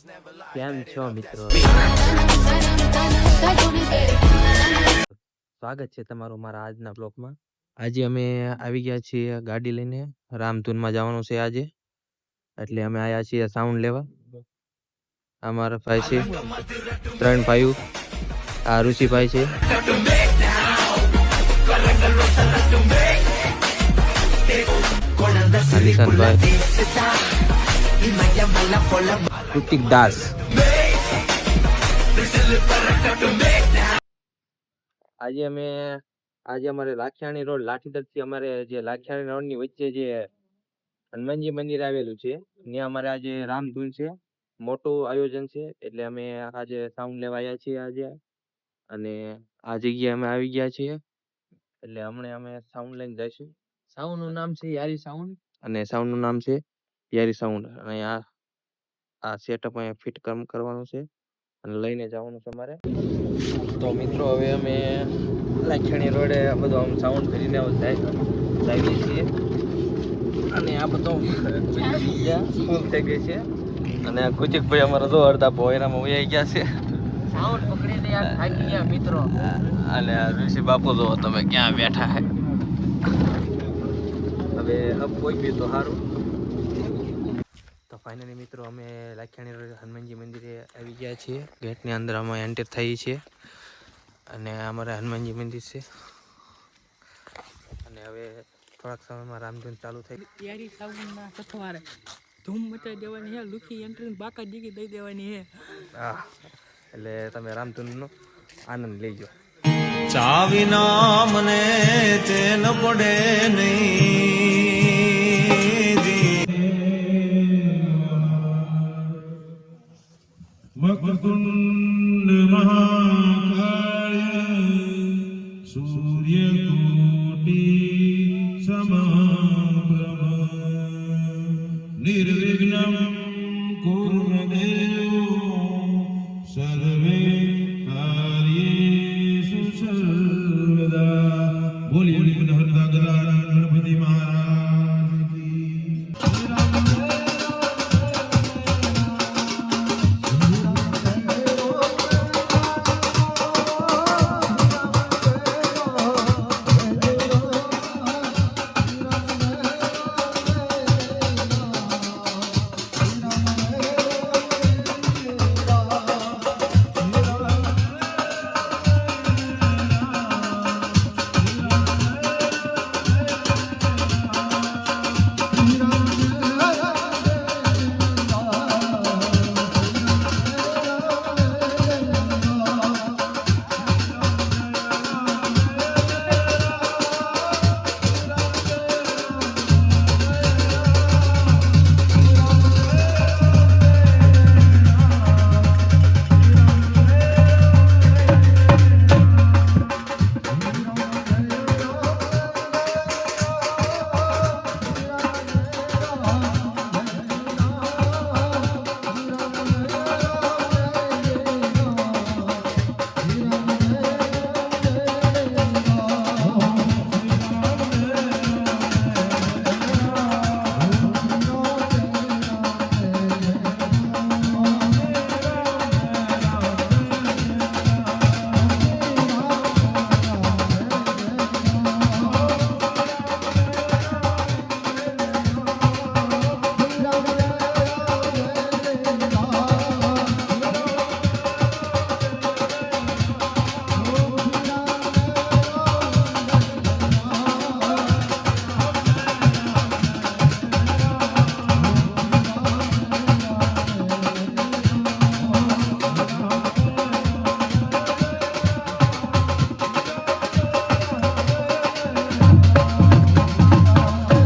કેમ છો મિત્રો? સ્વાગત છે તમારું મારા આજના બ્લોગમાં. આજે અમે આવી ગયા છીએ ગાડી લઈને, રામધૂનમાં જવાનું છે આજે, એટલે અમે આવ્યા છીએ સાઉન્ડ લેવા. અમારા ભાઈ છે, 3 ભાઈઓ. આ ઋષિભાઈ છે, નિશાનભાઈ, કૃતિક દાસ. આજે અમારે લાખિયાણી રોડ લાઠીદળ થી અમારે જે લાખિયાણી રોડ ની વચ્ચે જે હનુમાનજી મંદિર આવેલું છે ત્યાં અમારે આજે રામધૂન છે, મોટું આયોજન છે, એટલે અમે આજે સાઉન્ડ લેવા આવ્યા છીએ આજે. અને આ જગ્યાએ અમે આવી ગયા છીએ, એટલે હમણાં અમે સાઉન્ડ લઈને જઈશું. સાઉન્ડ નું નામ છે યારી સાઉન્ડ, અને સાઉન્ડ નું નામ છે યારી સાઉન્ડ. અને આ સેટઅપ અહીંયા ફિટ કરવાનું છે અને લઈને જવાનું છે અમારે. તો મિત્રો હવે અમે લાખિયાણી રોડે બધું આમ સાઉન્ડ કરીને જઈએ છીએ. અને આ બધો ફૂલ થઈ ગઈ છે. અને કુચિકભાઈ અમારા જો અડધા ભોયરામાં ઉયાઈ ગયા છે, સાઉન્ડ પકડીને થાકી ગયા મિત્રો. અને ઋષિ બાપુ જો તમે ક્યાં બેઠા હે. હવે કોઈ બી તો સારું. તો ફાઇનલી મિત્રો અમે લાખિયાણી રોડ હનુમાનજી મંદિરે આવી ગયા છીએ. ગેટની અંદર અમે એન્ટર થઈ છીએ અને અમારે હનુમાનજી મંદિર છે. અને હવે થોડાક સમયમાં રામધૂન ચાલુ થઈ. યારી સાઉન્ડના સથવારે ધૂમ મચાવી દેવાની હે, લુખી એન્ટ્રી બાકા જીગી દઈ દેવાની હે. હા, એટલે તમે રામધૂનનો આનંદ લેજો. ચાવિના મને તે ન પડે નહીં. વક્રતુંડ મહાકાય સૂર્યકોટી સમપ્રભ નિર્વિઘ્નં કુરુ દેવ